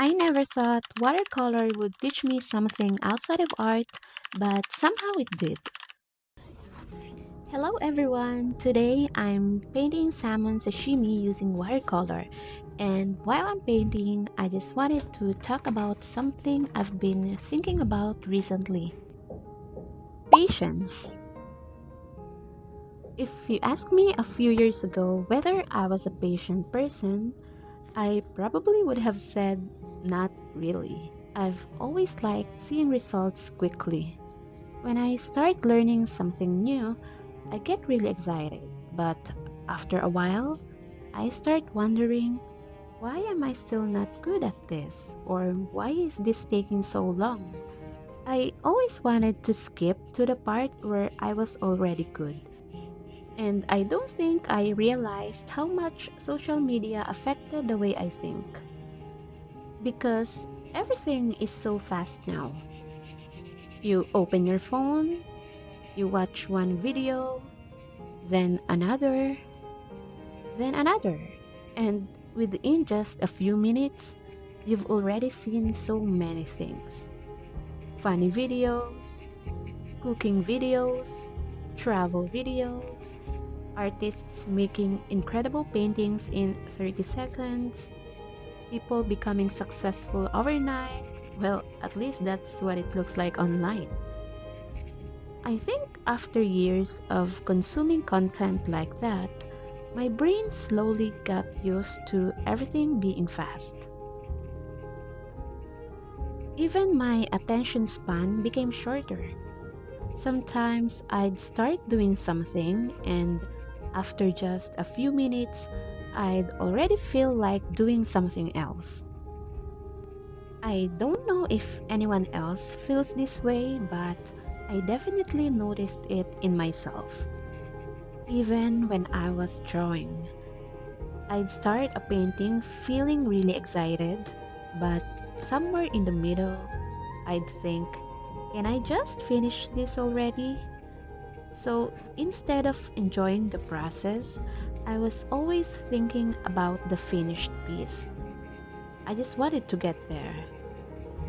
I never thought watercolor would teach me something outside of art, but somehow it did. Hello everyone! Today I'm painting salmon sashimi using watercolor. And while I'm painting, I just wanted to talk about something I've been thinking about recently. Patience. If you asked me a few years ago whether I was a patient person, I probably would have said, not really. I've always liked seeing results quickly. When I start learning something new, I get really excited. But after a while, I start wondering, why am I still not good at this? Or why is this taking so long? I always wanted to skip to the part where I was already good. And I don't think I realized how much social media affected the way I think. Because everything is so fast now. You open your phone, you watch one video, then another. And within just a few minutes, you've already seen so many things. Funny videos, cooking videos, travel videos, artists making incredible paintings in 30 seconds, people becoming successful overnight. Well, at least that's what it looks like online. I think after years of consuming content like that, my brain slowly got used to everything being fast. Even my attention span became shorter. Sometimes I'd start doing something, and after just a few minutes, I'd already feel like doing something else. I don't know if anyone else feels this way, but I definitely noticed it in myself. Even when I was drawing, I'd start a painting feeling really excited, but somewhere in the middle, I'd think, can I just finish this already? So instead of enjoying the process, I was always thinking about the finished piece. I just wanted to get there.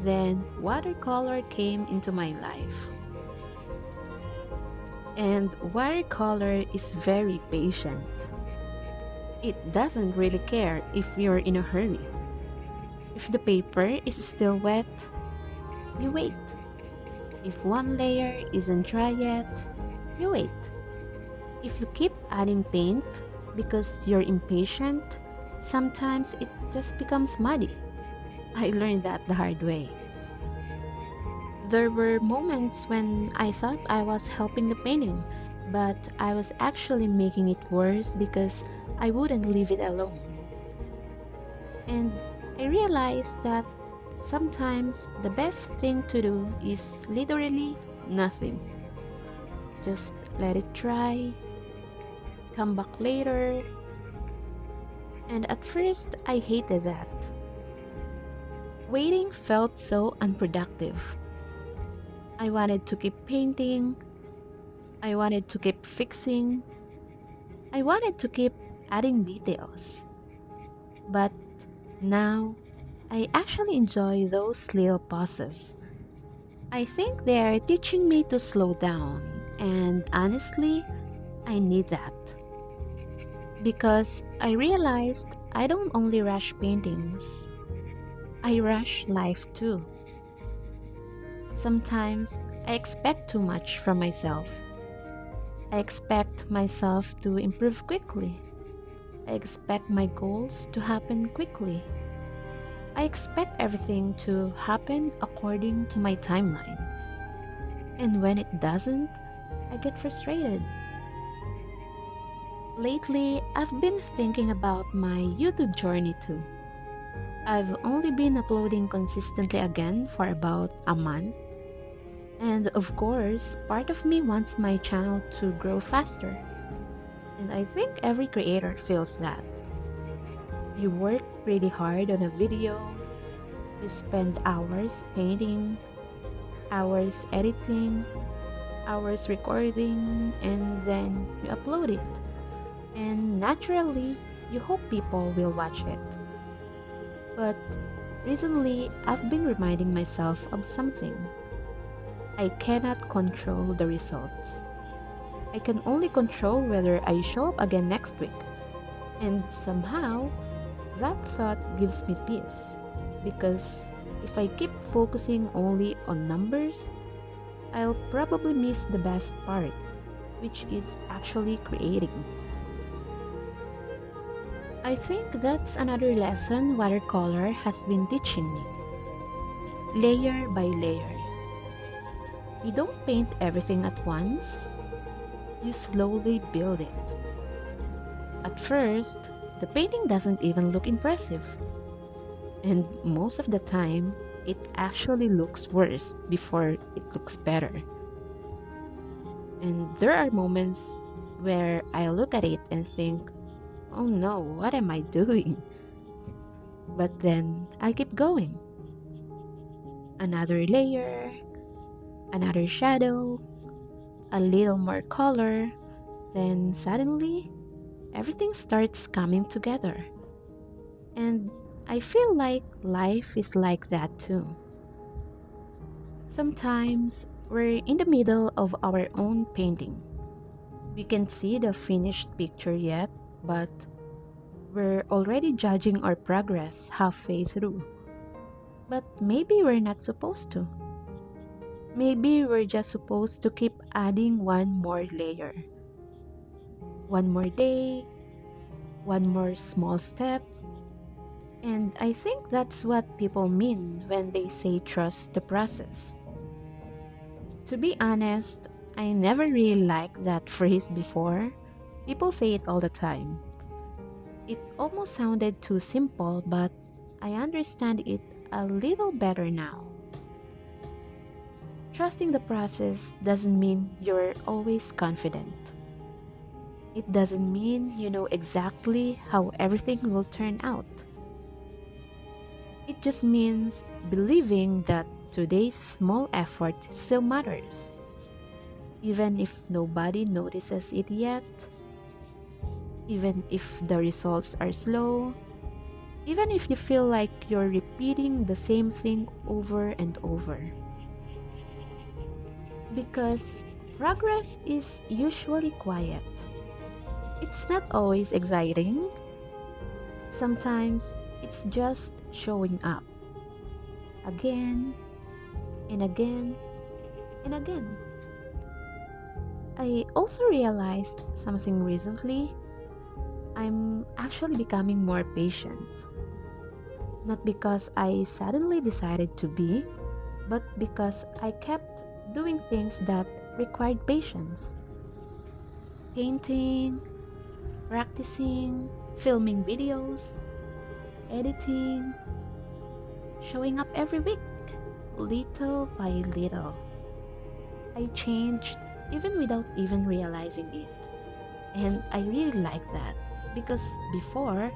Then watercolor came into my life. And watercolor is very patient. It doesn't really care if you're in a hurry. If the paper is still wet, you wait. If one layer isn't dry yet, you wait. If you keep adding paint because you're impatient, sometimes it just becomes muddy. I learned that the hard way. There were moments when I thought I was helping the painting, but I was actually making it worse because I wouldn't leave it alone. And I realized that sometimes the best thing to do is literally nothing. Just let it dry, come back later. And at first, I hated that. Waiting felt so unproductive. I wanted to keep painting. I wanted to keep fixing. I wanted to keep adding details. But now, I actually enjoy those little pauses. I think they are teaching me to slow down, and honestly, I need that. Because I realized I don't only rush paintings, I rush life too. Sometimes I expect too much from myself. I expect myself to improve quickly. I expect my goals to happen quickly. I expect everything to happen according to my timeline. And when it doesn't, I get frustrated. Lately, I've been thinking about my YouTube journey too. I've only been uploading consistently again for about a month. And of course, part of me wants my channel to grow faster. And I think every creator feels that. You work really hard on a video, you spend hours painting, hours editing, hours recording, and then you upload it. And naturally, you hope people will watch it. But Recently, I've been reminding myself of something. I cannot control the results. I can only control whether I show up again next week. And somehow, that thought gives me peace. Because if I keep focusing only on numbers, I'll probably miss the best part, which is actually creating. I think that's another lesson watercolor has been teaching me. Layer by layer. You don't paint everything at once, you slowly build it. At first, the painting doesn't even look impressive. And most of the time, it actually looks worse before it looks better. And there are moments where I look at it and think, oh no, what am I doing? But then I keep going. Another layer, another shadow, a little more color, then suddenly everything starts coming together. And I feel like life is like that too. Sometimes we're in the middle of our own painting. We can't see the finished picture yet, but we're already judging our progress halfway through. But maybe we're not supposed to. Maybe we're just supposed to keep adding one more layer. One more day, one more small step. And I think that's what people mean when they say trust the process. To be honest, I never really liked that phrase before. People say it all the time. It almost sounded too simple, but I understand it a little better now. Trusting the process doesn't mean you're always confident. It doesn't mean you know exactly how everything will turn out. It just means believing that today's small effort still matters, even if nobody notices it yet, even if the results are slow, even if you feel like you're repeating the same thing over and over. Because progress is usually quiet. It's not always exciting. Sometimes it's just showing up again and again and again. I also realized something recently. I'm actually becoming more patient. Not because I suddenly decided to be, but because I kept doing things that required patience. Painting, practicing, filming videos, editing, showing up every week, little by little. I changed even without even realizing it. And I really like that because before,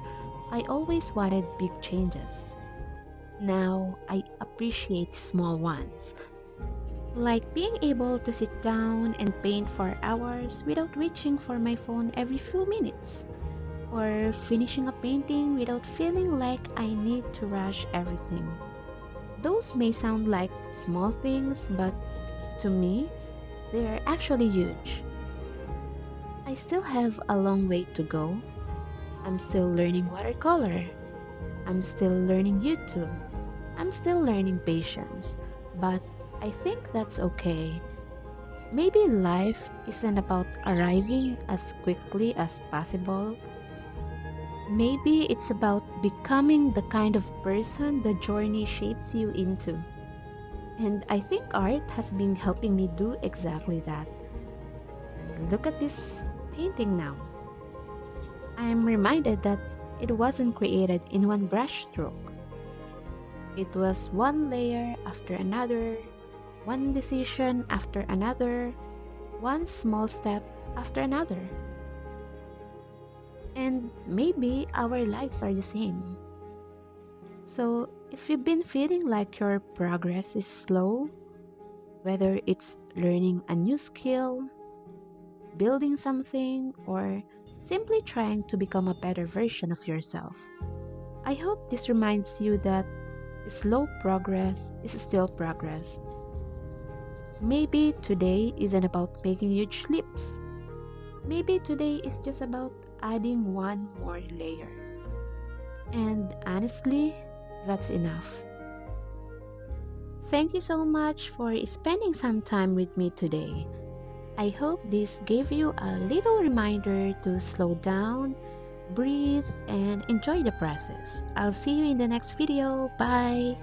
I always wanted big changes. Now, I appreciate small ones, like being able to sit down and paint for hours without reaching for my phone every few minutes, or finishing a painting without feeling like I need to rush everything. Those may sound like small things, but to me, they're actually huge. I still have a long way to go. I'm still learning watercolor. I'm still learning YouTube. I'm still learning patience. But I think that's okay. Maybe life isn't about arriving as quickly as possible. Maybe it's about becoming the kind of person the journey shapes you into. And I think art has been helping me do exactly that. And look at this painting now. I'm reminded that it wasn't created in one brush stroke. It was one layer after another, one decision after another, one small step after another. And maybe our lives are the same. So, if you've been feeling like your progress is slow, whether it's learning a new skill, building something, or simply trying to become a better version of yourself, I hope this reminds you that Slow progress is still progress. Maybe today isn't about making huge leaps. Maybe today is just about adding one more layer. And honestly, that's enough. Thank you so much for spending some time with me today. I hope this gave you a little reminder to slow down, breathe, and enjoy the process. I'll see you in the next video. Bye!